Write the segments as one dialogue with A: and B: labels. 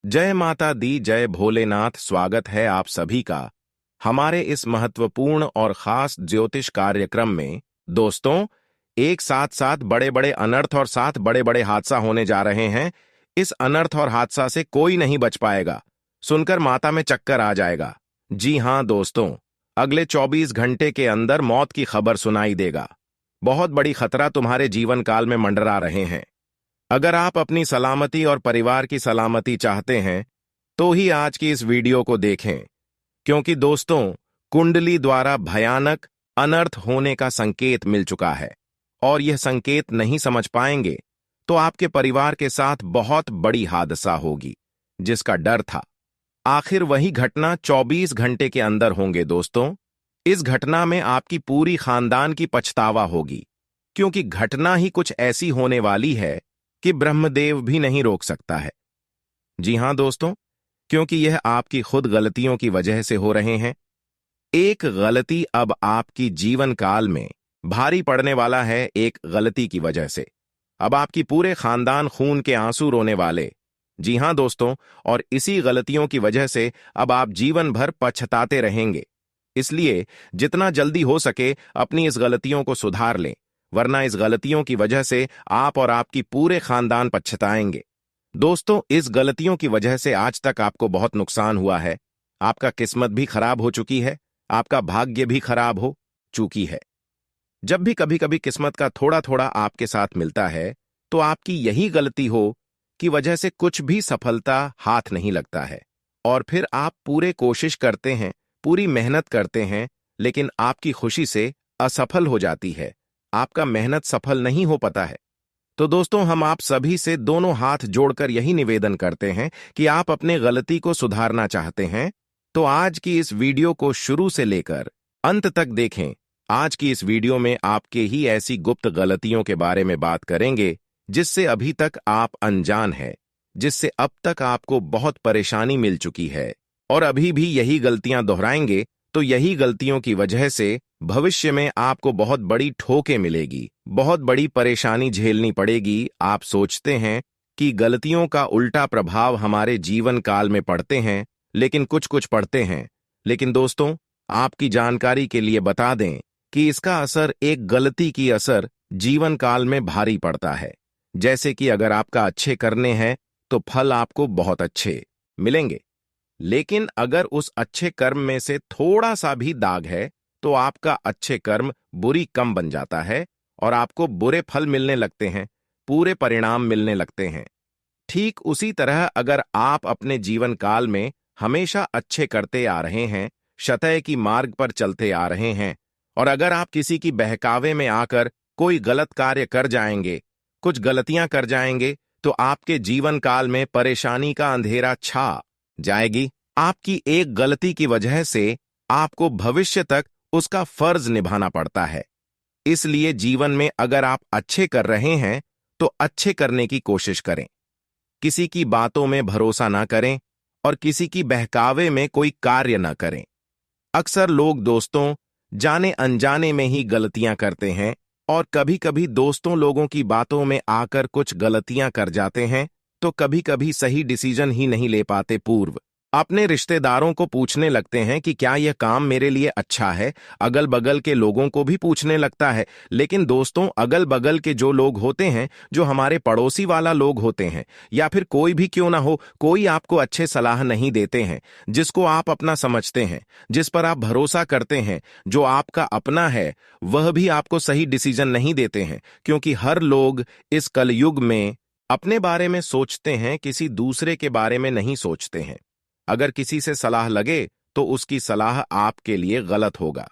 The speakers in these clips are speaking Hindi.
A: जय माता दी, जय भोलेनाथ। स्वागत है आप सभी का हमारे इस महत्वपूर्ण और खास ज्योतिष कार्यक्रम में। दोस्तों, एक साथ साथ बड़े बड़े अनर्थ और साथ बड़े बड़े हादसा होने जा रहे हैं। इस अनर्थ और हादसा से कोई नहीं बच पाएगा। सुनकर माता में चक्कर आ जाएगा। जी हां दोस्तों, अगले 24 घंटे के अंदर मौत की खबर सुनाई देगा। बहुत बड़ी खतरा तुम्हारे जीवन काल में मंडरा रहे हैं। अगर आप अपनी सलामती और परिवार की सलामती चाहते हैं तो ही आज की इस वीडियो को देखें, क्योंकि दोस्तों, कुंडली द्वारा भयानक अनर्थ होने का संकेत मिल चुका है और यह संकेत नहीं समझ पाएंगे तो आपके परिवार के साथ बहुत बड़ी हादसा होगी, जिसका डर था। आखिर वही घटना 24 घंटे के अंदर होंगे दोस्तों। इस घटना में आपकी पूरी खानदान की पछतावा होगी, क्योंकि घटना ही कुछ ऐसी होने वाली है कि ब्रह्मदेव भी नहीं रोक सकता है। जी हां दोस्तों, क्योंकि यह आपकी खुद गलतियों की वजह से हो रहे हैं। एक गलती अब आपकी जीवन काल में भारी पड़ने वाला है। एक गलती की वजह से अब आपकी पूरे खानदान खून के आंसू रोने वाले। जी हां दोस्तों, और इसी गलतियों की वजह से अब आप जीवन भर पछताते रहेंगे। इसलिए जितना जल्दी हो सके अपनी इस गलतियों को सुधार लें, वरना इस गलतियों की वजह से आप और आपकी पूरे खानदान पछताएंगे। दोस्तों, इस गलतियों की वजह से आज तक आपको बहुत नुकसान हुआ है। आपका किस्मत भी खराब हो चुकी है, आपका भाग्य भी खराब हो चुकी है। जब भी कभी कभी किस्मत का थोड़ा थोड़ा आपके साथ मिलता है तो आपकी यही गलती हो की वजह से कुछ भी सफलता हाथ नहीं लगता है, और फिर आप पूरे कोशिश करते हैं, पूरी मेहनत करते हैं, लेकिन आपकी खुशी से असफल हो जाती है। आपका मेहनत सफल नहीं हो पाता है। तो दोस्तों, हम आप सभी से दोनों हाथ जोड़कर यही निवेदन करते हैं कि आप अपने गलती को सुधारना चाहते हैं तो आज की इस वीडियो को शुरू से लेकर अंत तक देखें। आज की इस वीडियो में आपके ही ऐसी गुप्त गलतियों के बारे में बात करेंगे जिससे अभी तक आप अनजान हैं, जिससे अब तक आपको बहुत परेशानी मिल चुकी है और अभी भी यही गलतियां दोहराएंगे तो यही गलतियों की वजह से भविष्य में आपको बहुत बड़ी ठोकें मिलेगी, बहुत बड़ी परेशानी झेलनी पड़ेगी। आप सोचते हैं कि गलतियों का उल्टा प्रभाव हमारे जीवन काल में पड़ते हैं, लेकिन कुछ कुछ पड़ते हैं। लेकिन दोस्तों, आपकी जानकारी के लिए बता दें कि इसका असर, एक गलती की असर जीवन काल में भारी पड़ता है। जैसे कि अगर आपका अच्छे करने हैं तो फल आपको बहुत अच्छे मिलेंगे, लेकिन अगर उस अच्छे कर्म में से थोड़ा सा भी दाग है तो आपका अच्छे कर्म बुरी कम बन जाता है और आपको बुरे फल मिलने लगते हैं, पूरे परिणाम मिलने लगते हैं। ठीक उसी तरह अगर आप अपने जीवन काल में हमेशा अच्छे करते आ रहे हैं, सतय की मार्ग पर चलते आ रहे हैं, और अगर आप किसी की बहकावे में आकर कोई गलत कार्य कर जाएंगे, कुछ गलतियां कर जाएंगे, तो आपके जीवन काल में परेशानी का अंधेरा छा जाएगी। आपकी एक गलती की वजह से आपको भविष्य तक उसका फर्ज निभाना पड़ता है। इसलिए जीवन में अगर आप अच्छे कर रहे हैं तो अच्छे करने की कोशिश करें। किसी की बातों में भरोसा ना करें और किसी की बहकावे में कोई कार्य ना करें। अक्सर लोग दोस्तों जाने अनजाने में ही गलतियां करते हैं और कभी कभी दोस्तों लोगों की बातों में आकर कुछ गलतियां कर जाते हैं, तो कभी कभी सही डिसीजन ही नहीं ले पाते। पूर्व अपने रिश्तेदारों को पूछने लगते हैं कि क्या यह काम मेरे लिए अच्छा है, अगल बगल के लोगों को भी पूछने लगता है। लेकिन दोस्तों, अगल बगल के जो लोग होते हैं, जो हमारे पड़ोसी वाला लोग होते हैं, या फिर कोई भी क्यों ना हो, कोई आपको अच्छे सलाह नहीं देते हैं। जिसको आप अपना समझते हैं, जिस पर आप भरोसा करते हैं, जो आपका अपना है, वह भी आपको सही डिसीजन नहीं देते हैं, क्योंकि हर लोग इस कलयुग में अपने बारे में सोचते हैं, किसी दूसरे के बारे में नहीं सोचते हैं। अगर किसी से सलाह लगे तो उसकी सलाह आपके लिए गलत होगा।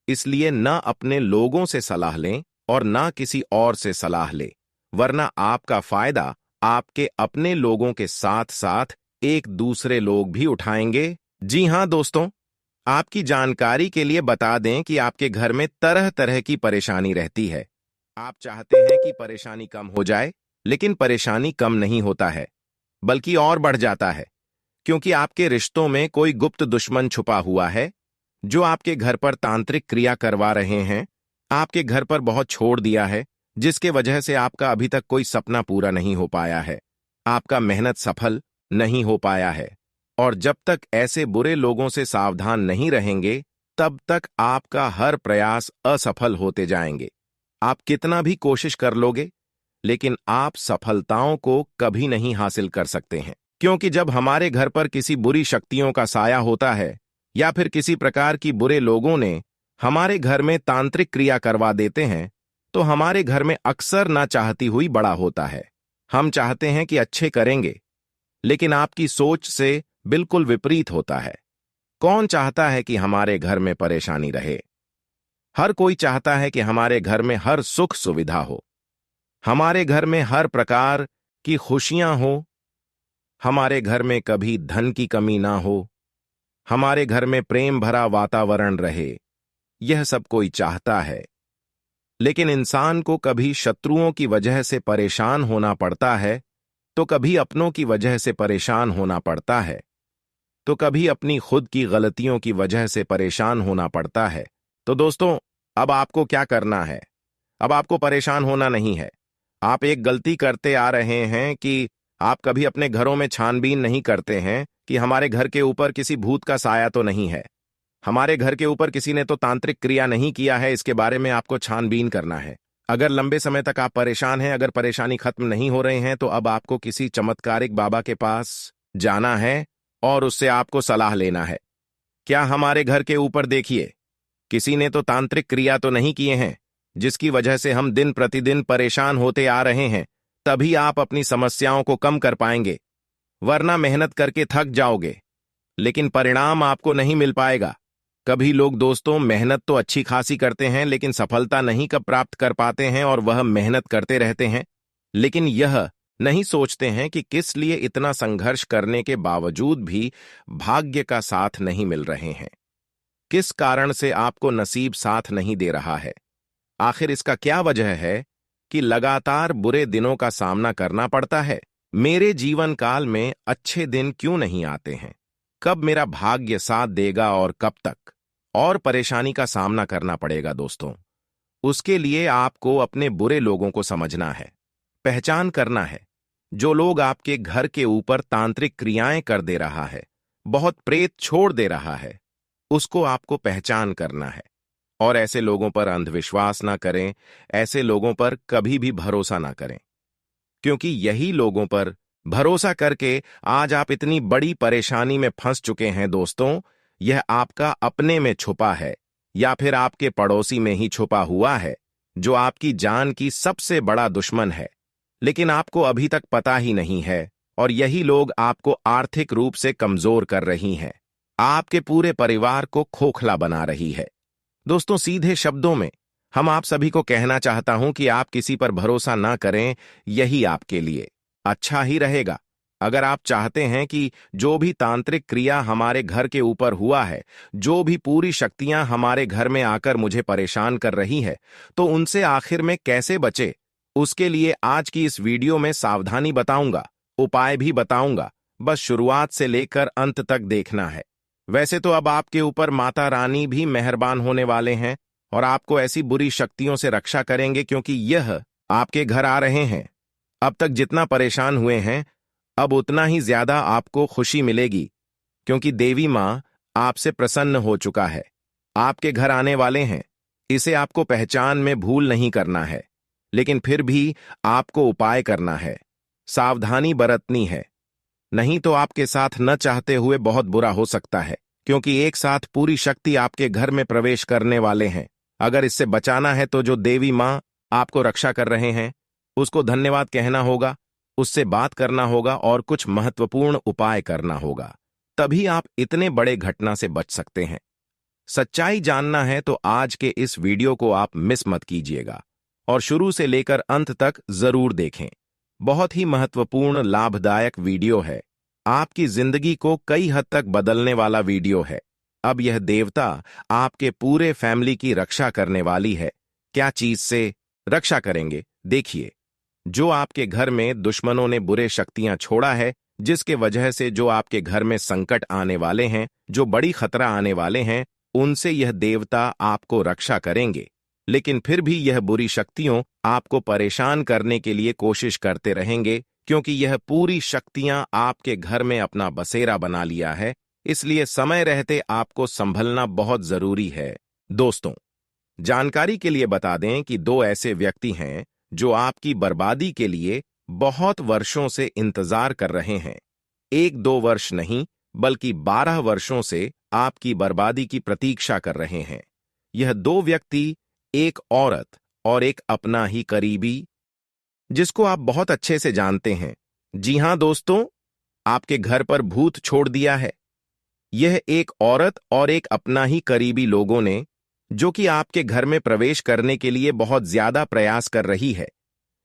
A: इसलिए ना अपने लोगों से सलाह लें और ना किसी और से सलाह लें, वरना आपका फायदा आपके अपने लोगों के साथ साथ एक दूसरे लोग भी उठाएंगे। जी हां दोस्तों, आपकी जानकारी के लिए बता दें कि आपके घर में तरह तरह की परेशानी रहती है। आप चाहते हैं कि परेशानी कम हो जाए, लेकिन परेशानी कम नहीं होता है, बल्कि और बढ़ जाता है, क्योंकि आपके रिश्तों में कोई गुप्त दुश्मन छुपा हुआ है जो आपके घर पर तांत्रिक क्रिया करवा रहे हैं। आपके घर पर बहुत छोड़ दिया है, जिसके वजह से आपका अभी तक कोई सपना पूरा नहीं हो पाया है। आपका मेहनत सफल नहीं हो पाया है। और जब तक ऐसे बुरे लोगों से सावधान नहीं रहेंगे, तब तक आपका हर प्रयास असफल होते जाएंगे। आप कितना भी कोशिश कर लोगे, लेकिन आप सफलताओं को कभी नहीं हासिल कर सकते हैं। क्योंकि जब हमारे घर पर किसी बुरी शक्तियों का साया होता है या फिर किसी प्रकार की बुरे लोगों ने हमारे घर में तांत्रिक क्रिया करवा देते हैं, तो हमारे घर में अक्सर ना चाहती हुई बड़ा होता है। हम चाहते हैं कि अच्छे करेंगे, लेकिन आपकी सोच से बिल्कुल विपरीत होता है। कौन चाहता है कि हमारे घर में परेशानी रहे? हर कोई चाहता है कि हमारे घर में हर सुख सुविधा हो, हमारे घर में हर प्रकार की खुशियां हो, हमारे घर में कभी धन की कमी ना हो, हमारे घर में प्रेम भरा वातावरण रहे। यह सब कोई चाहता है। लेकिन इंसान को कभी शत्रुओं की वजह से परेशान होना पड़ता है, तो कभी अपनों की वजह से परेशान होना पड़ता है, तो कभी अपनी खुद की गलतियों की वजह से परेशान होना पड़ता है। तो दोस्तों, अब आपको क्या करना है? अब आपको परेशान होना नहीं है। आप एक गलती करते आ रहे हैं कि आप कभी अपने घरों में छानबीन नहीं करते हैं कि हमारे घर के ऊपर किसी भूत का साया तो नहीं है, हमारे घर के ऊपर किसी ने तो तांत्रिक क्रिया नहीं किया है। इसके बारे में आपको छानबीन करना है। अगर लंबे समय तक आप परेशान हैं, अगर परेशानी खत्म नहीं हो रही है, तो अब आपको किसी चमत्कारिक बाबा के पास जाना है और उससे आपको सलाह लेना है। क्या हमारे घर के ऊपर देखिए, किसी ने तो तांत्रिक क्रिया तो नहीं किए हैं, जिसकी वजह से हम दिन प्रतिदिन परेशान होते आ रहे हैं। तभी आप अपनी समस्याओं को कम कर पाएंगे, वरना मेहनत करके थक जाओगे, लेकिन परिणाम आपको नहीं मिल पाएगा। कभी लोग दोस्तों मेहनत तो अच्छी खासी करते हैं, लेकिन सफलता नहीं कब प्राप्त कर पाते हैं और वह मेहनत करते रहते हैं, लेकिन यह नहीं सोचते हैं कि किस लिए इतना संघर्ष करने के बावजूद भी भाग्य का साथ नहीं मिल रहे हैं। किस कारण से आपको नसीब साथ नहीं दे रहा है? आखिर इसका क्या वजह है कि लगातार बुरे दिनों का सामना करना पड़ता है? मेरे जीवन काल में अच्छे दिन क्यों नहीं आते हैं? कब मेरा भाग्य साथ देगा और कब तक? और परेशानी का सामना करना पड़ेगा दोस्तों। उसके लिए आपको अपने बुरे लोगों को समझना है, पहचान करना है। जो लोग आपके घर के ऊपर तांत्रिक क्रियाएं कर दे रहा है, बहुत प्रेत छोड़ दे रहा है, उसको आपको पहचान करना है। और ऐसे लोगों पर अंधविश्वास ना करें, ऐसे लोगों पर कभी भी भरोसा ना करें, क्योंकि यही लोगों पर भरोसा करके आज आप इतनी बड़ी परेशानी में फंस चुके हैं दोस्तों। यह आपका अपने में छुपा है या फिर आपके पड़ोसी में ही छुपा हुआ है, जो आपकी जान की सबसे बड़ा दुश्मन है, लेकिन आपको अभी तक पता ही नहीं है। और यही लोग आपको आर्थिक रूप से कमजोर कर रही हैं, आपके पूरे परिवार को खोखला बना रही है। दोस्तों, सीधे शब्दों में हम आप सभी को कहना चाहता हूं कि आप किसी पर भरोसा ना करें। यही आपके लिए अच्छा ही रहेगा। अगर आप चाहते हैं कि जो भी तांत्रिक क्रिया हमारे घर के ऊपर हुआ है, जो भी पूरी शक्तियां हमारे घर में आकर मुझे परेशान कर रही है, तो उनसे आखिर में कैसे बचे, उसके लिए आज की इस वीडियो में सावधानी बताऊंगा, उपाय भी बताऊंगा। बस शुरुआत से लेकर अंत तक देखना है। वैसे तो अब आपके ऊपर माता रानी भी मेहरबान होने वाले हैं और आपको ऐसी बुरी शक्तियों से रक्षा करेंगे, क्योंकि यह आपके घर आ रहे हैं। अब तक जितना परेशान हुए हैं, अब उतना ही ज्यादा आपको खुशी मिलेगी, क्योंकि देवी मां आपसे प्रसन्न हो चुका है, आपके घर आने वाले हैं। इसे आपको पहचान में भूल नहीं करना है, लेकिन फिर भी आपको उपाय करना है, सावधानी बरतनी है। नहीं तो आपके साथ न चाहते हुए बहुत बुरा हो सकता है, क्योंकि एक साथ पूरी शक्ति आपके घर में प्रवेश करने वाले हैं। अगर इससे बचाना है तो जो देवी मां आपको रक्षा कर रहे हैं, उसको धन्यवाद कहना होगा, उससे बात करना होगा और कुछ महत्वपूर्ण उपाय करना होगा। तभी आप इतने बड़े घटना से बच सकते हैं। सच्चाई जानना है तो आज के इस वीडियो को आप मिस मत कीजिएगा और शुरू से लेकर अंत तक जरूर देखें। बहुत ही महत्वपूर्ण लाभदायक वीडियो है, आपकी जिंदगी को कई हद तक बदलने वाला वीडियो है। अब यह देवता आपके पूरे फैमिली की रक्षा करने वाली है। क्या चीज से रक्षा करेंगे? देखिए, जो आपके घर में दुश्मनों ने बुरे शक्तियां छोड़ा है, जिसके वजह से जो आपके घर में संकट आने वाले हैं, जो बड़ी खतरा आने वाले हैं, उनसे यह देवता आपको रक्षा करेंगे। लेकिन फिर भी यह बुरी शक्तियों आपको परेशान करने के लिए कोशिश करते रहेंगे, क्योंकि यह पूरी शक्तियां आपके घर में अपना बसेरा बना लिया है, इसलिए समय रहते आपको संभलना बहुत जरूरी है। दोस्तों, जानकारी के लिए बता दें कि दो ऐसे व्यक्ति हैं जो आपकी बर्बादी के लिए बहुत वर्षों से इंतजार कर रहे हैं। 1-2 वर्ष नहीं, बल्कि 12 वर्षों से आपकी बर्बादी की प्रतीक्षा कर रहे हैं। यह दो व्यक्ति, एक औरत और एक अपना ही करीबी, जिसको आप बहुत अच्छे से जानते हैं। जी हां दोस्तों, आपके घर पर भूत छोड़ दिया है। यह एक औरत और एक अपना ही करीबी लोगों ने, जो कि आपके घर में प्रवेश करने के लिए बहुत ज्यादा प्रयास कर रही है,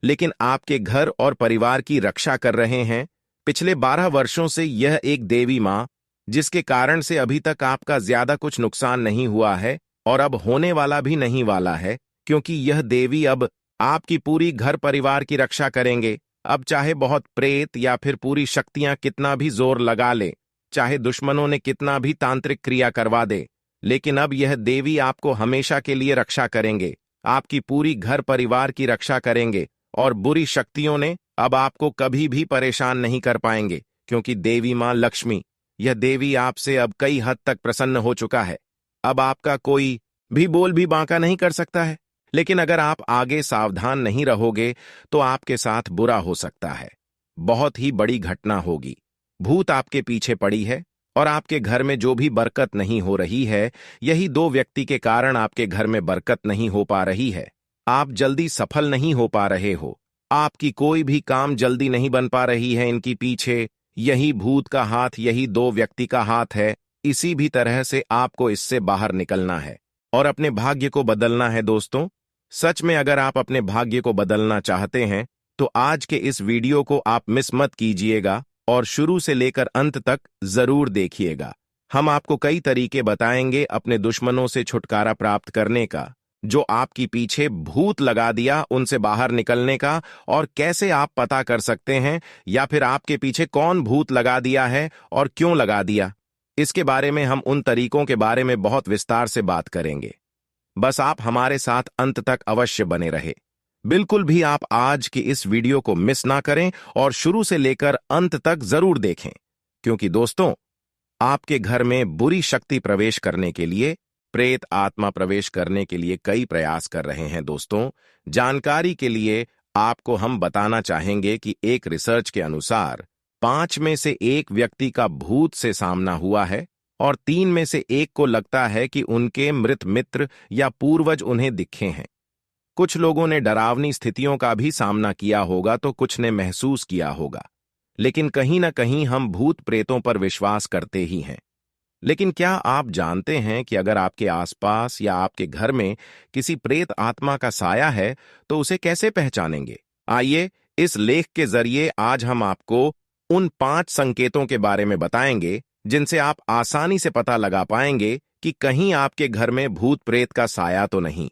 A: लेकिन आपके घर और परिवार की रक्षा कर रहे हैं। पिछले 12 वर्षों से यह एक देवी मां, जिसके कारण से अभी तक आपका ज्यादा कुछ नुकसान नहीं हुआ है और अब होने वाला भी नहीं वाला है, क्योंकि यह देवी अब आपकी पूरी घर परिवार की रक्षा करेंगे। अब चाहे बहुत प्रेत या फिर पूरी शक्तियां कितना भी जोर लगा ले, चाहे दुश्मनों ने कितना भी तांत्रिक क्रिया करवा दे, लेकिन अब यह देवी आपको हमेशा के लिए रक्षा करेंगे, आपकी पूरी घर परिवार की रक्षा करेंगे, और बुरी शक्तियों ने अब आपको कभी भी परेशान नहीं कर पाएंगे, क्योंकि देवी मां लक्ष्मी, यह देवी आपसे अब कई हद तक प्रसन्न हो चुका है। अब आपका कोई भी बोल भी बांका नहीं कर सकता है। लेकिन अगर आप आगे सावधान नहीं रहोगे तो आपके साथ बुरा हो सकता है। बहुत ही बड़ी घटना होगी। भूत आपके पीछे पड़ी है और आपके घर में जो भी बरकत नहीं हो रही है, यही दो व्यक्ति के कारण आपके घर में बरकत नहीं हो पा रही है। आप जल्दी सफल नहीं हो पा रहे हो, आपकी कोई भी काम जल्दी नहीं बन पा रही है। इनकी पीछे यही भूत का हाथ, यही दो व्यक्ति का हाथ है। इसी भी तरह से आपको इससे बाहर निकलना है और अपने भाग्य को बदलना है। दोस्तों, सच में अगर आप अपने भाग्य को बदलना चाहते हैं तो आज के इस वीडियो को आप मिस मत कीजिएगा और शुरू से लेकर अंत तक जरूर देखिएगा। हम आपको कई तरीके बताएंगे अपने दुश्मनों से छुटकारा प्राप्त करने का, जो आपकी पीछे भूत लगा दिया उनसे बाहर निकलने का, और कैसे आप पता कर सकते हैं या फिर आपके पीछे कौन भूत लगा दिया है और क्यों लगा दिया। इसके बारे में हम उन तरीकों के बारे में बहुत विस्तार से बात करेंगे। बस आप हमारे साथ अंत तक अवश्य बने रहे। बिल्कुल भी आप आज की इस वीडियो को मिस ना करें और शुरू से लेकर अंत तक जरूर देखें, क्योंकि दोस्तों, आपके घर में बुरी शक्ति प्रवेश करने के लिए, प्रेत आत्मा प्रवेश करने के लिए कई प्रयास कर रहे हैं। दोस्तों, जानकारी के लिए आपको हम बताना चाहेंगे कि एक रिसर्च के अनुसार 5 में से 1 व्यक्ति का भूत से सामना हुआ है और 3 में से 1 को लगता है कि उनके मृत मित्र या पूर्वज उन्हें दिखे हैं। कुछ लोगों ने डरावनी स्थितियों का भी सामना किया होगा तो कुछ ने महसूस किया होगा, लेकिन कहीं ना कहीं हम भूत प्रेतों पर विश्वास करते ही हैं। लेकिन क्या आप जानते हैं कि अगर आपके आसपास या आपके घर में किसी प्रेत आत्मा का साया है तो उसे कैसे पहचानेंगे? आइए, इस लेख के जरिए आज हम आपको उन 5 संकेतों के बारे में बताएंगे जिनसे आप आसानी से पता लगा पाएंगे कि कहीं आपके घर में भूत प्रेत का साया तो नहीं।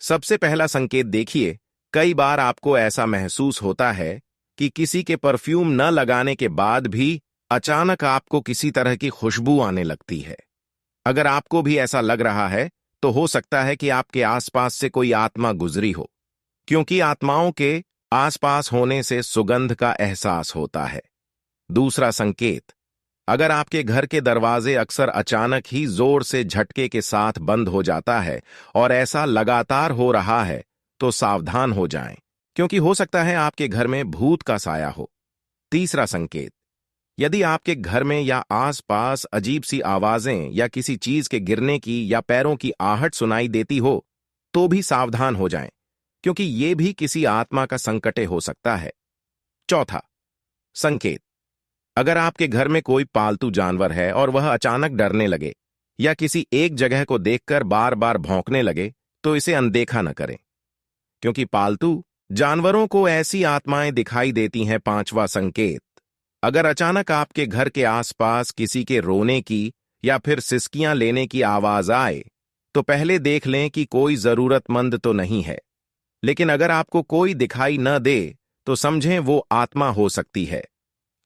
A: सबसे पहला संकेत देखिए, कई बार आपको ऐसा महसूस होता है कि किसी के परफ्यूम न लगाने के बाद भी अचानक आपको किसी तरह की खुशबू आने लगती है। अगर आपको भी ऐसा लग रहा है तो हो सकता है कि आपके आसपास से कोई आत्मा गुजरी हो, क्योंकि आत्माओं के आसपास होने से सुगंध का एहसास होता है। दूसरा संकेत, अगर आपके घर के दरवाजे अक्सर अचानक ही जोर से झटके के साथ बंद हो जाता है और ऐसा लगातार हो रहा है तो सावधान हो जाएं, क्योंकि हो सकता है आपके घर में भूत का साया हो। तीसरा संकेत, यदि आपके घर में या आसपास अजीब सी आवाजें या किसी चीज के गिरने की या पैरों की आहट सुनाई देती हो तो भी सावधान हो जाएं, क्योंकि ये भी किसी आत्मा का संकट हो सकता है। चौथा संकेत, अगर आपके घर में कोई पालतू जानवर है और वह अचानक डरने लगे या किसी एक जगह को देखकर बार बार भौंकने लगे तो इसे अनदेखा न करें, क्योंकि पालतू जानवरों को ऐसी आत्माएं दिखाई देती हैं। पांचवा संकेत, अगर अचानक आपके घर के आसपास किसी के रोने की या फिर सिसकियां लेने की आवाज आए तो पहले देख लें कि कोई जरूरतमंद तो नहीं है। लेकिन अगर आपको कोई दिखाई न दे तो समझें वो आत्मा हो सकती है।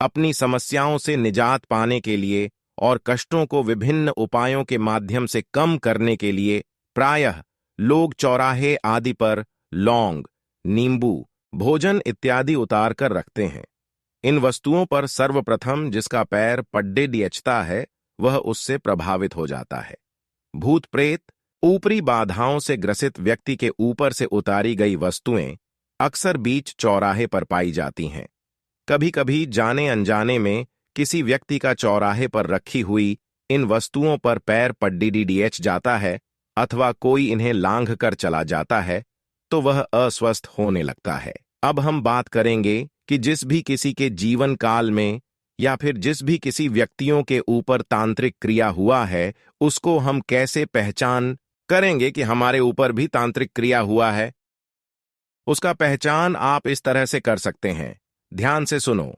A: अपनी समस्याओं से निजात पाने के लिए और कष्टों को विभिन्न उपायों के माध्यम से कम करने के लिए प्रायः लोग चौराहे आदि पर लौंग, नींबू, भोजन इत्यादि उतार कर रखते हैं। इन वस्तुओं पर सर्वप्रथम जिसका पैर पड्डे डियचता है वह उससे प्रभावित हो जाता है। भूत प्रेत ऊपरी बाधाओं से ग्रसित व्यक्ति के ऊपर से उतारी गई वस्तुएं अक्सर बीच चौराहे पर पाई जाती हैं। कभी कभी जाने अनजाने में किसी व्यक्ति का चौराहे पर रखी हुई इन वस्तुओं पर पैर पड्डी डियच जाता है अथवा कोई इन्हें लांघ कर चला जाता है तो वह अस्वस्थ होने लगता है। अब हम बात करेंगे कि जिस भी किसी के जीवन काल में या फिर जिस भी किसी व्यक्तियों के ऊपर तांत्रिक क्रिया हुआ है उसको हम कैसे पहचान करेंगे कि हमारे ऊपर भी तांत्रिक क्रिया हुआ है। उसका पहचान आप इस तरह से कर सकते हैं। ध्यान से सुनो।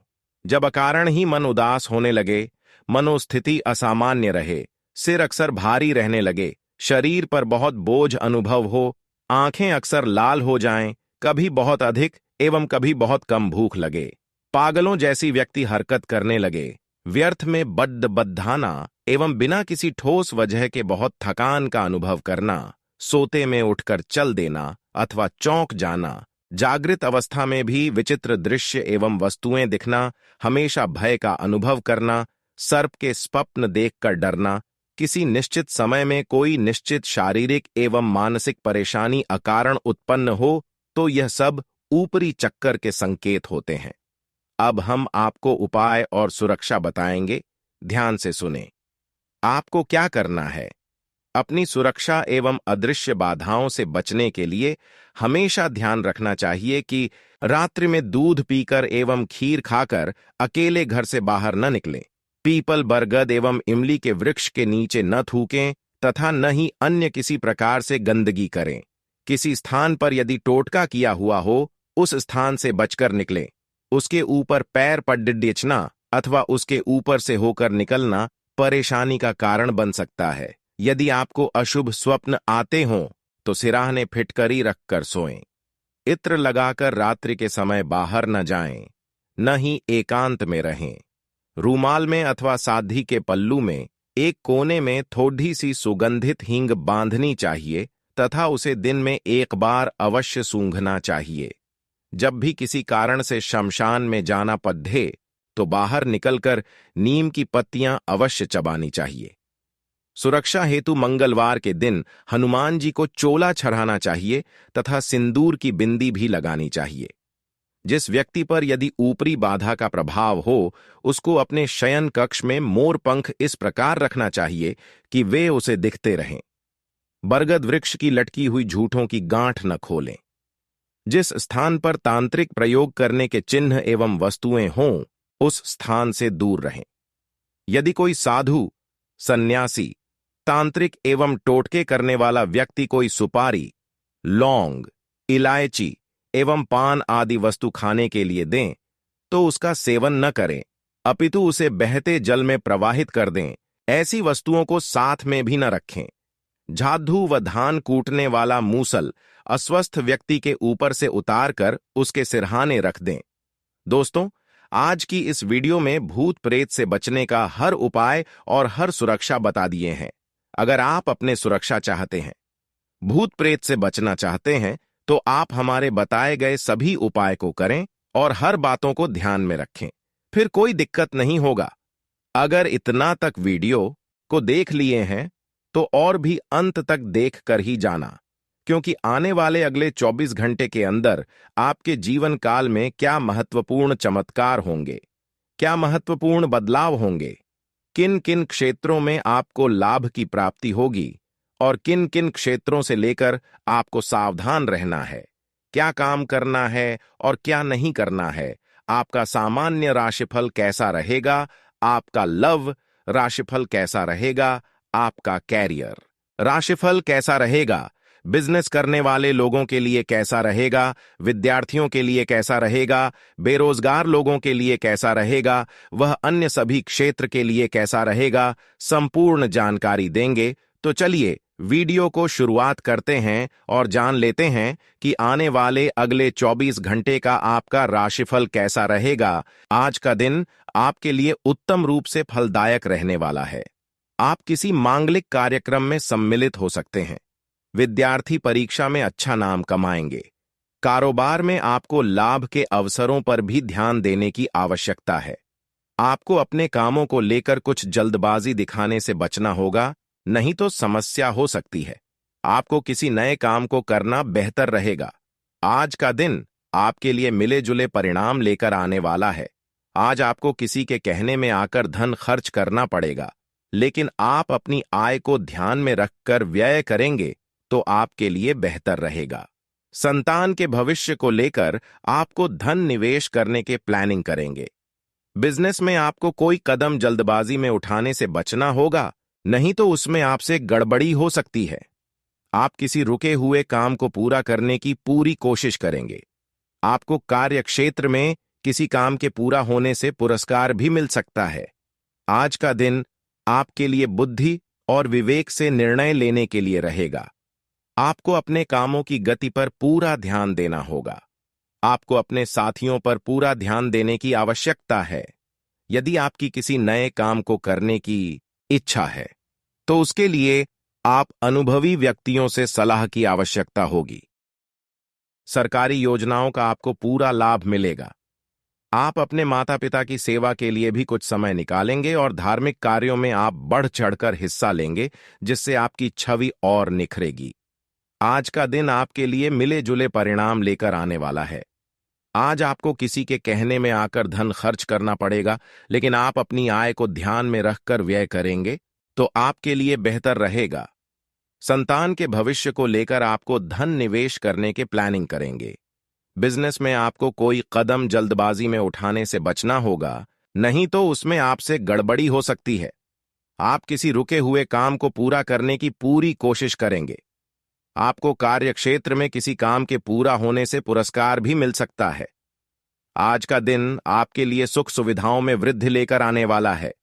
A: जब अकारण ही मन उदास होने लगे, मनोस्थिति असामान्य रहे, सिर अक्सर भारी रहने लगे, शरीर पर बहुत बोझ अनुभव हो, आंखें अक्सर लाल हो जाएं, कभी बहुत अधिक एवं कभी बहुत कम भूख लगे, पागलों जैसी व्यक्ति हरकत करने लगे, व्यर्थ में बद्धाना एवं बिना किसी ठोस वजह के बहुत थकान का अनुभव करना, सोते में उठकर चल देना अथवा चौंक जाना, जागृत अवस्था में भी विचित्र दृश्य एवं वस्तुएं दिखना, हमेशा भय का अनुभव करना, सर्प के स्वप्न देखकर डरना, किसी निश्चित समय में कोई निश्चित शारीरिक एवं मानसिक परेशानी अकारण उत्पन्न हो तो यह सब ऊपरी चक्कर के संकेत होते हैं। अब हम आपको उपाय और सुरक्षा बताएंगे। ध्यान से सुने। आपको क्या करना है? अपनी सुरक्षा एवं अदृश्य बाधाओं से बचने के लिए हमेशा ध्यान रखना चाहिए कि रात्रि में दूध पीकर एवं खीर खाकर अकेले घर से बाहर न निकलें, पीपल, बरगद एवं इमली के वृक्ष के नीचे न थूकें तथा न ही अन्य किसी प्रकार से गंदगी करें। किसी स्थान पर यदि टोटका किया हुआ हो उस स्थान से बचकर निकलें। उसके ऊपर पैर पड्डियचना अथवा उसके ऊपर से होकर निकलना परेशानी का कारण बन सकता है। यदि आपको अशुभ स्वप्न आते हों तो सिराहने फिटकरी रखकर सोएं। इत्र लगाकर रात्रि के समय बाहर न जाएं, न ही एकांत में रहें। रूमाल में अथवा साधी के पल्लू में एक कोने में थोड़ी सी सुगंधित हींग बांधनी चाहिए तथा उसे दिन में एक बार अवश्य सूंघना चाहिए। जब भी किसी कारण से शमशान में जाना पड़े तो बाहर निकलकर नीम की पत्तियां अवश्य चबानी चाहिए। सुरक्षा हेतु मंगलवार के दिन हनुमान जी को चोला चढ़ाना चाहिए तथा सिंदूर की बिंदी भी लगानी चाहिए। जिस व्यक्ति पर यदि ऊपरी बाधा का प्रभाव हो उसको अपने शयन कक्ष में मोर पंख इस प्रकार रखना चाहिए कि वे उसे दिखते रहें। बरगद वृक्ष की लटकी हुई झूठों की गांठ न खोलें। जिस स्थान पर तांत्रिक प्रयोग करने के चिन्ह एवं वस्तुएं हों उस स्थान से दूर रहें। यदि कोई साधु, सन्यासी, तांत्रिक एवं टोटके करने वाला व्यक्ति कोई सुपारी, लौंग, इलायची एवं पान आदि वस्तु खाने के लिए दें तो उसका सेवन न करें, अपितु उसे बहते जल में प्रवाहित कर दें। ऐसी वस्तुओं को साथ में भी न रखें। झाधू व धान कूटने वाला मूसल अस्वस्थ व्यक्ति के ऊपर से उतारकर उसके सिरहाने रख दें। दोस्तों, आज की इस वीडियो में भूत प्रेत से बचने का हर उपाय और हर सुरक्षा बता दिए हैं। अगर आप अपने सुरक्षा चाहते हैं, भूत प्रेत से बचना चाहते हैं तो आप हमारे बताए गए सभी उपाय को करें और हर बातों को ध्यान में रखें, फिर कोई दिक्कत नहीं होगा। अगर इतना तक वीडियो को देख लिए हैं तो और भी अंत तक देख कर ही जाना, क्योंकि आने वाले अगले 24 घंटे के अंदर आपके जीवन काल में क्या महत्वपूर्ण चमत्कार होंगे, क्या महत्वपूर्ण बदलाव होंगे, किन किन क्षेत्रों में आपको लाभ की प्राप्ति होगी और किन किन क्षेत्रों से लेकर आपको सावधान रहना है, क्या काम करना है और क्या नहीं करना है, आपका सामान्य राशिफल कैसा रहेगा, आपका लव राशिफल कैसा रहेगा, आपका कैरियर राशिफल कैसा रहेगा, बिजनेस करने वाले लोगों के लिए कैसा रहेगा, विद्यार्थियों के लिए कैसा रहेगा, बेरोजगार लोगों के लिए कैसा रहेगा, वह अन्य सभी क्षेत्र के लिए कैसा रहेगा, संपूर्ण जानकारी देंगे। तो चलिए वीडियो को शुरुआत करते हैं और जान लेते हैं कि आने वाले अगले 24 घंटे का आपका राशिफल कैसा रहेगा। आज का दिन आपके लिए उत्तम रूप से फलदायक रहने वाला है। आप किसी मांगलिक कार्यक्रम में सम्मिलित हो सकते हैं। विद्यार्थी परीक्षा में अच्छा नाम कमाएंगे। कारोबार में आपको लाभ के अवसरों पर भी ध्यान देने की आवश्यकता है। आपको अपने कामों को लेकर कुछ जल्दबाजी दिखाने से बचना होगा, नहीं तो समस्या हो सकती है। आपको किसी नए काम को करना बेहतर रहेगा। आज का दिन आपके लिए मिले जुले परिणाम लेकर आने वाला है। आज आपको किसी के कहने में आकर धन खर्च करना पड़ेगा, लेकिन आप अपनी आय को ध्यान में रखकर व्यय करेंगे तो आपके लिए बेहतर रहेगा। संतान के भविष्य को लेकर आपको धन निवेश करने के प्लानिंग करेंगे। बिजनेस में आपको कोई कदम जल्दबाजी में उठाने से बचना होगा, नहीं तो उसमें आपसे गड़बड़ी हो सकती है। आप किसी रुके हुए काम को पूरा करने की पूरी कोशिश करेंगे। आपको कार्य क्षेत्र में किसी काम के पूरा होने से पुरस्कार भी मिल सकता है। आज का दिन आपके लिए बुद्धि और विवेक से निर्णय लेने के लिए रहेगा। आपको अपने कामों की गति पर पूरा ध्यान देना होगा। आपको अपने साथियों पर पूरा ध्यान देने की आवश्यकता है। यदि आपकी किसी नए काम को करने की इच्छा है, तो उसके लिए आप अनुभवी व्यक्तियों से सलाह की आवश्यकता होगी। सरकारी योजनाओं का आपको पूरा लाभ मिलेगा। आप अपने माता पिता की सेवा के लिए भी कुछ समय निकालेंगे और धार्मिक कार्यों में आप बढ़ चढ़कर हिस्सा लेंगे, जिससे आपकी छवि और निखरेगी। आज का दिन आपके लिए मिले जुले परिणाम लेकर आने वाला है। आज आपको किसी के कहने में आकर धन खर्च करना पड़ेगा, लेकिन आप अपनी आय को ध्यान में रखकर व्यय करेंगे तो आपके लिए बेहतर रहेगा। संतान के भविष्य को लेकर आपको धन निवेश करने के प्लानिंग करेंगे। बिजनेस में आपको कोई कदम जल्दबाजी में उठाने से बचना होगा, नहीं तो उसमें आपसे गड़बड़ी हो सकती है। आप किसी रुके हुए काम को पूरा करने की पूरी कोशिश करेंगे। आपको कार्यक्षेत्र में किसी काम के पूरा होने से पुरस्कार भी मिल सकता है। आज का दिन आपके लिए सुख सुविधाओं में वृद्धि लेकर आने वाला है।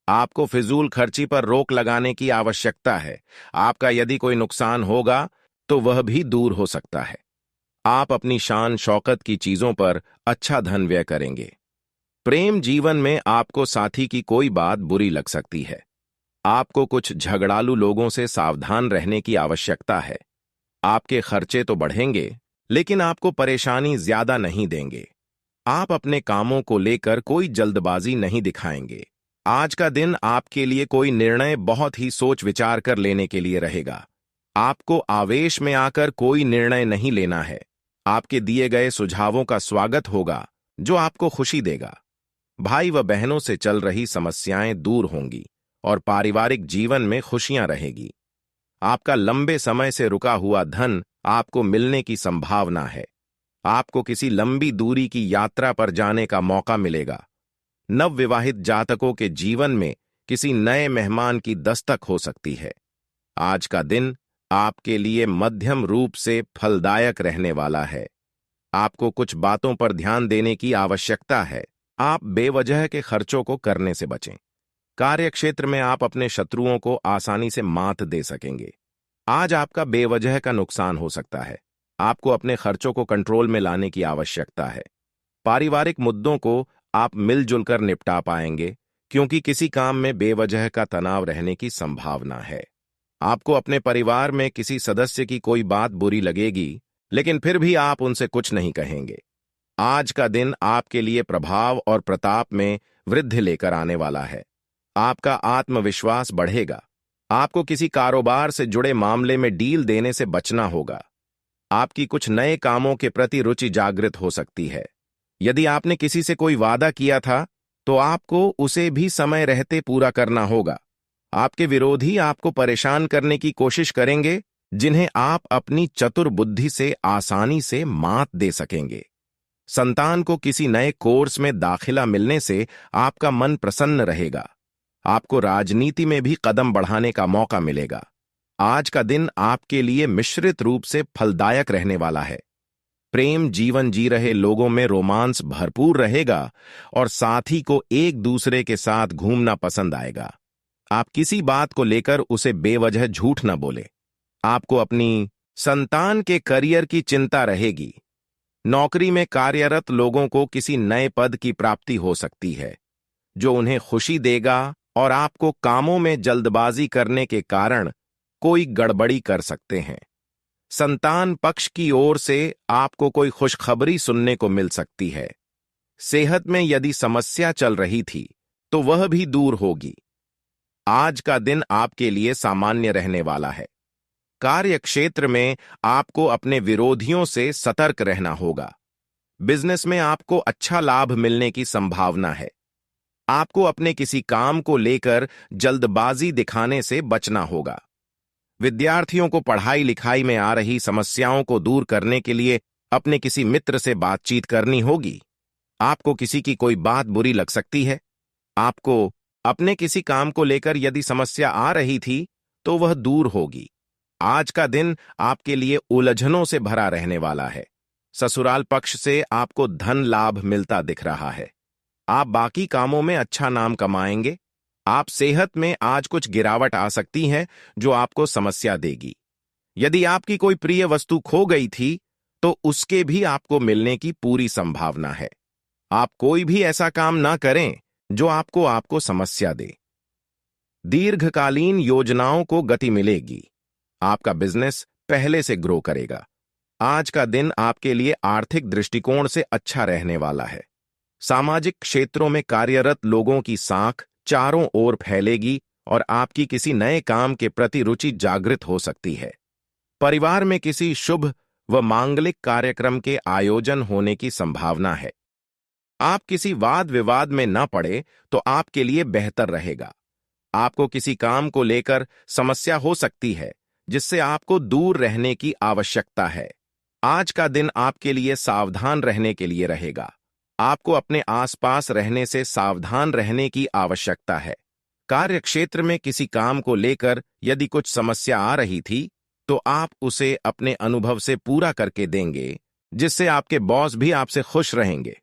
A: आपको फिजूल खर्ची पर रोक लगाने की आवश्यकता है। आपका यदि कोई नुकसान होगा तो वह भी दूर हो सकता है। आप अपनी शान शौकत की चीजों पर अच्छा धन व्यय करेंगे। प्रेम जीवन में आपको साथी की कोई बात बुरी लग सकती है। आपको कुछ झगड़ालू लोगों से सावधान रहने की आवश्यकता है। आपके खर्चे तो बढ़ेंगे, लेकिन आपको परेशानी ज्यादा नहीं देंगे। आप अपने कामों को लेकर कोई जल्दबाजी नहीं दिखाएंगे। आज का दिन आपके लिए कोई निर्णय बहुत ही सोच विचार कर लेने के लिए रहेगा। आपको आवेश में आकर कोई निर्णय नहीं लेना है। आपके दिए गए सुझावों का स्वागत होगा, जो आपको खुशी देगा। भाई व बहनों से चल रही समस्याएं दूर होंगी और पारिवारिक जीवन में खुशियां रहेगी। आपका लंबे समय से रुका हुआ धन आपको मिलने की संभावना है। आपको किसी लंबी दूरी की यात्रा पर जाने का मौका मिलेगा। नवविवाहित जातकों के जीवन में किसी नए मेहमान की दस्तक हो सकती है। आज का दिन आपके लिए मध्यम रूप से फलदायक रहने वाला है। आपको कुछ बातों पर ध्यान देने की आवश्यकता है। आप बेवजह के खर्चों को करने से बचें। कार्यक्षेत्र में आप अपने शत्रुओं को आसानी से मात दे सकेंगे। आज आपका बेवजह का नुकसान हो सकता है। आपको अपने खर्चों को कंट्रोल में लाने की आवश्यकता है। पारिवारिक मुद्दों को आप मिलजुल कर निपटा पाएंगे, क्योंकि किसी काम में बेवजह का तनाव रहने की संभावना है। आपको अपने परिवार में किसी सदस्य की कोई बात बुरी लगेगी, लेकिन फिर भी आप उनसे कुछ नहीं कहेंगे। आज का दिन आपके लिए प्रभाव और प्रताप में वृद्धि लेकर आने वाला है। आपका आत्मविश्वास बढ़ेगा। आपको किसी कारोबार से जुड़े मामले में डील देने से बचना होगा। आपकी कुछ नए कामों के प्रति रुचि जागृत हो सकती है। यदि आपने किसी से कोई वादा किया था, तो आपको उसे भी समय रहते पूरा करना होगा। आपके विरोधी आपको परेशान करने की कोशिश करेंगे, जिन्हें आप अपनी चतुर बुद्धि से आसानी से मात दे सकेंगे। संतान को किसी नए कोर्स में दाखिला मिलने से आपका मन प्रसन्न रहेगा। आपको राजनीति में भी कदम बढ़ाने का मौका मिलेगा। आज का दिन आपके लिए मिश्रित रूप से फलदायक रहने वाला है। प्रेम जीवन जी रहे लोगों में रोमांस भरपूर रहेगा और साथी को एक दूसरे के साथ घूमना पसंद आएगा। आप किसी बात को लेकर उसे बेवजह झूठ न बोले। आपको अपनी संतान के करियर की चिंता रहेगी। नौकरी में कार्यरत लोगों को किसी नए पद की प्राप्ति हो सकती है, जो उन्हें खुशी देगा, और आपको कामों में जल्दबाजी करने के कारण कोई गड़बड़ी कर सकते हैं। संतान पक्ष की ओर से आपको कोई खुशखबरी सुनने को मिल सकती है। सेहत में यदि समस्या चल रही थी तो वह भी दूर होगी। आज का दिन आपके लिए सामान्य रहने वाला है। कार्य क्षेत्र में आपको अपने विरोधियों से सतर्क रहना होगा। बिजनेस में आपको अच्छा लाभ मिलने की संभावना है। आपको अपने किसी काम को लेकर जल्दबाजी दिखाने से बचना होगा। विद्यार्थियों को पढ़ाई लिखाई में आ रही समस्याओं को दूर करने के लिए अपने किसी मित्र से बातचीत करनी होगी। आपको किसी की कोई बात बुरी लग सकती है। आपको अपने किसी काम को लेकर यदि समस्या आ रही थी तो वह दूर होगी। आज का दिन आपके लिए उलझनों से भरा रहने वाला है। ससुराल पक्ष से आपको धन लाभ मिलता दिख रहा है। आप बाकी कामों में अच्छा नाम कमाएंगे। आप सेहत में आज कुछ गिरावट आ सकती है जो आपको समस्या देगी। यदि आपकी कोई प्रिय वस्तु खो गई थी तो उसके भी आपको मिलने की पूरी संभावना है। आप कोई भी ऐसा काम ना करें जो आपको समस्या दे। दीर्घकालीन योजनाओं को गति मिलेगी। आपका बिजनेस पहले से ग्रो करेगा। आज का दिन आपके लिए आर्थिक दृष्टिकोण से अच्छा रहने वाला है। सामाजिक क्षेत्रों में कार्यरत लोगों की साख चारों ओर फैलेगी और आपकी किसी नए काम के प्रति रुचि जागृत हो सकती है। परिवार में किसी शुभ व मांगलिक कार्यक्रम के आयोजन होने की संभावना है। आप किसी वाद विवाद में न पड़े तो आपके लिए बेहतर रहेगा। आपको किसी काम को लेकर समस्या हो सकती है जिससे आपको दूर रहने की आवश्यकता है। आज का दिन आपके लिए सावधान रहने के लिए रहेगा। आपको अपने आसपास रहने से सावधान रहने की आवश्यकता है। कार्यक्षेत्र में किसी काम को लेकर यदि कुछ समस्या आ रही थी तो आप उसे अपने अनुभव से पूरा करके देंगे, जिससे आपके बॉस भी आपसे खुश रहेंगे।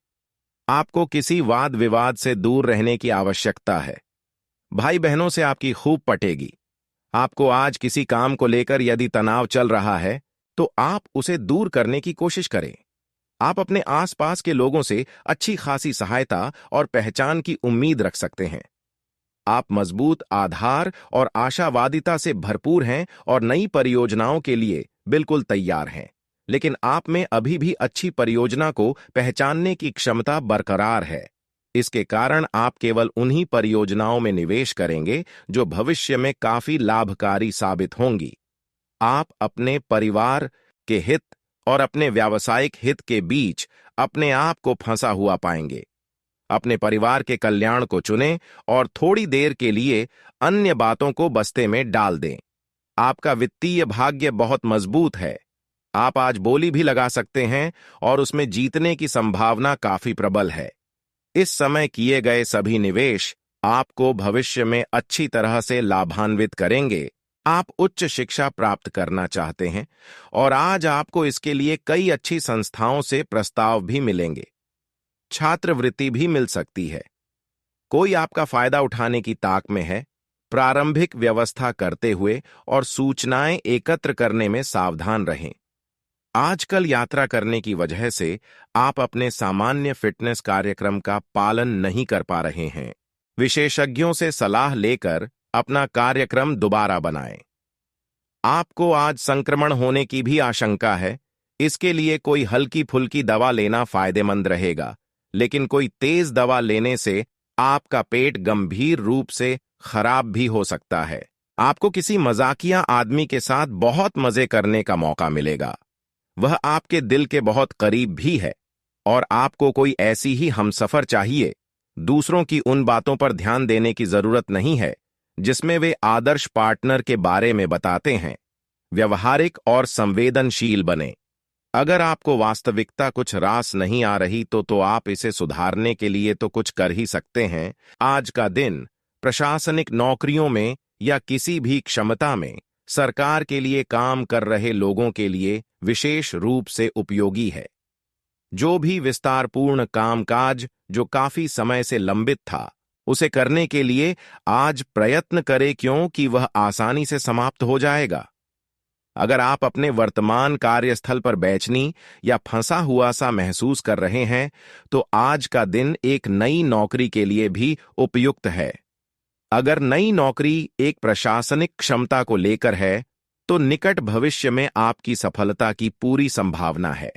A: आपको किसी वाद विवाद से दूर रहने की आवश्यकता है। भाई बहनों से आपकी खूब पटेगी। आपको आज किसी काम को लेकर यदि तनाव चल रहा है तो आप उसे दूर करने की कोशिश करें। आप अपने आसपास के लोगों से अच्छी खासी सहायता और पहचान की उम्मीद रख सकते हैं। आप मजबूत आधार और आशावादिता से भरपूर हैं और नई परियोजनाओं के लिए बिल्कुल तैयार हैं। लेकिन आप में अभी भी अच्छी परियोजना को पहचानने की क्षमता बरकरार है। इसके कारण आप केवल उन्हीं परियोजनाओं में निवेश करेंगे जो भविष्य में काफी लाभकारी साबित होंगी। आप अपने परिवार के हित और अपने व्यावसायिक हित के बीच अपने आप को फंसा हुआ पाएंगे। अपने परिवार के कल्याण को चुनें और थोड़ी देर के लिए अन्य बातों को बस्ते में डाल दें। आपका वित्तीय भाग्य बहुत मजबूत है। आप आज बोली भी लगा सकते हैं और उसमें जीतने की संभावना काफी प्रबल है। इस समय किए गए सभी निवेश आपको भविष्य में अच्छी तरह से लाभान्वित करेंगे। आप उच्च शिक्षा प्राप्त करना चाहते हैं और आज आपको इसके लिए कई अच्छी संस्थाओं से प्रस्ताव भी मिलेंगे। छात्रवृत्ति भी मिल सकती है। कोई आपका फायदा उठाने की ताक में है। प्रारंभिक व्यवस्था करते हुए और सूचनाएं एकत्र करने में सावधान रहें। आजकल यात्रा करने की वजह से आप अपने सामान्य फिटनेस कार्यक्रम का पालन नहीं कर पा रहे हैं। विशेषज्ञों से सलाह लेकर अपना कार्यक्रम दोबारा बनाएं। आपको आज संक्रमण होने की भी आशंका है। इसके लिए कोई हल्की फुल्की दवा लेना फायदेमंद रहेगा, लेकिन कोई तेज दवा लेने से आपका पेट गंभीर रूप से खराब भी हो सकता है। आपको किसी मजाकिया आदमी के साथ बहुत मजे करने का मौका मिलेगा। वह आपके दिल के बहुत करीब भी है और आपको कोई ऐसी ही हमसफर चाहिए। दूसरों की उन बातों पर ध्यान देने की जरूरत नहीं है जिसमें वे आदर्श पार्टनर के बारे में बताते हैं। व्यवहारिक और संवेदनशील बने। अगर आपको वास्तविकता कुछ रास नहीं आ रही तो आप इसे सुधारने के लिए तो कुछ कर ही सकते हैं। आज का दिन प्रशासनिक नौकरियों में या किसी भी क्षमता में सरकार के लिए काम कर रहे लोगों के लिए विशेष रूप से उपयोगी है। जो भी विस्तारपूर्ण कामकाज जो काफी समय से लंबित था, उसे करने के लिए आज प्रयत्न करें क्योंकि वह आसानी से समाप्त हो जाएगा। अगर आप अपने वर्तमान कार्यस्थल पर बेचैनी या फंसा हुआ सा महसूस कर रहे हैं तो आज का दिन एक नई नौकरी के लिए भी उपयुक्त है। अगर नई नौकरी एक प्रशासनिक क्षमता को लेकर है तो निकट भविष्य में आपकी सफलता की पूरी संभावना है।